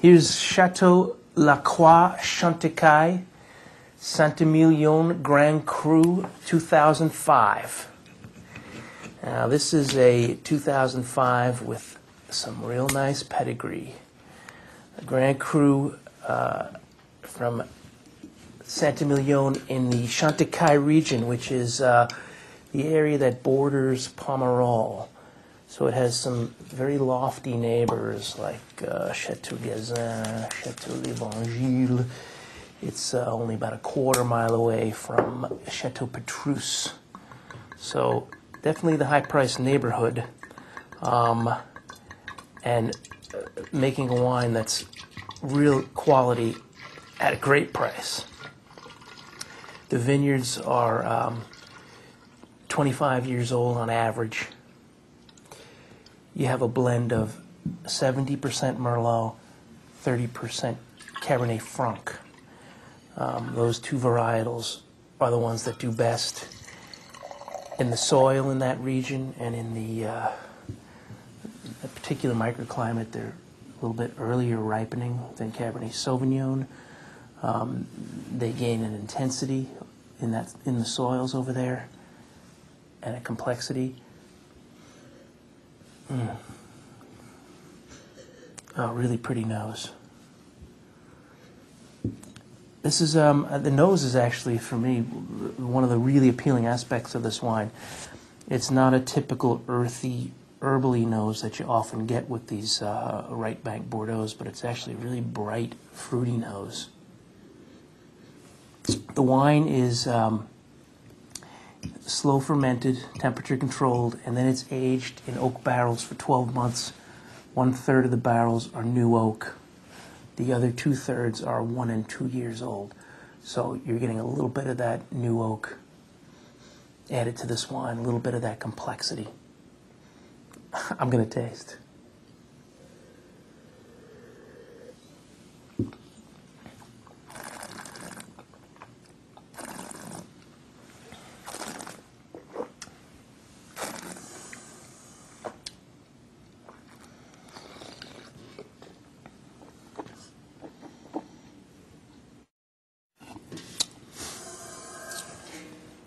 Here's Chateau La Croix Chantecaille, Emilion Grand Cru 2005. Now this is a 2005 with some real nice pedigree. A Grand Cru from Emilion in the Chantecaille region, which is the area that borders Pomerol. So it has some very lofty neighbors like Chateau Gazin, Chateau l'Evangile. It's only about a quarter-mile away from Chateau Petrus. So definitely the high-priced neighborhood, and making a wine that's real quality at a great price. The vineyards are 25 years old on average. You have a blend of 70% Merlot, 30% Cabernet Franc. Those two varietals are the ones that do best in the soil in that region and in the particular microclimate. They're a little bit earlier ripening than Cabernet Sauvignon. They gain an intensity in the soils over there and a complexity. Oh, really pretty nose. This is the nose is actually, for me, one of the really appealing aspects of this wine. It's not a typical earthy, herbally nose that you often get with these right bank Bordeauxs, but it's actually a really bright, fruity nose. The wine is slow fermented, temperature controlled, and then it's aged in oak barrels for 12 months. 1/3 of the barrels are new oak. The other 2/3 are 1 and 2 years old. So you're getting a little bit of that new oak added to this wine, a little bit of that complexity. I'm going to taste.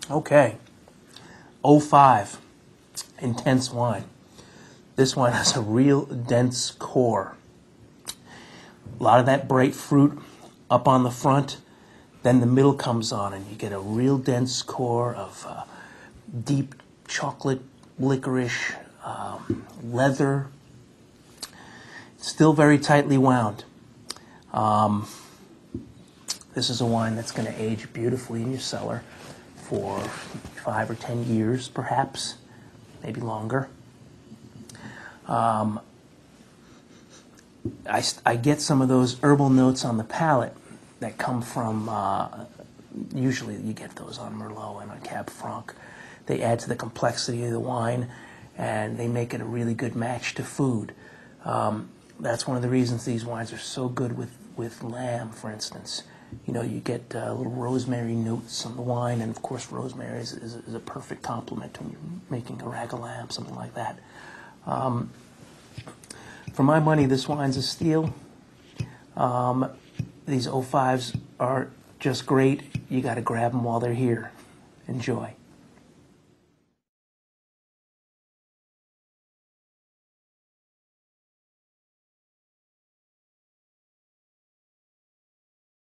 Okay, 05, intense wine. This wine has a real dense core. A lot of that bright fruit up on the front, then the middle comes on and you get a real dense core of deep chocolate, licorice, leather. Still very tightly wound. This is a wine that's going to age beautifully in your cellar for 5 or 10 years, perhaps, maybe longer. I get some of those herbal notes on the palate that come from, usually you get those on Merlot and on Cab Franc. They add to the complexity of the wine, and they make it a really good match to food. That's one of the reasons these wines are so good with lamb, for instance. You know, you get little rosemary notes on the wine, and of course rosemary is a perfect complement when you're making a rack of lamb, something like that. For my money, this wine's a steal. These 05s are just great. You got to grab them while they're here. Enjoy.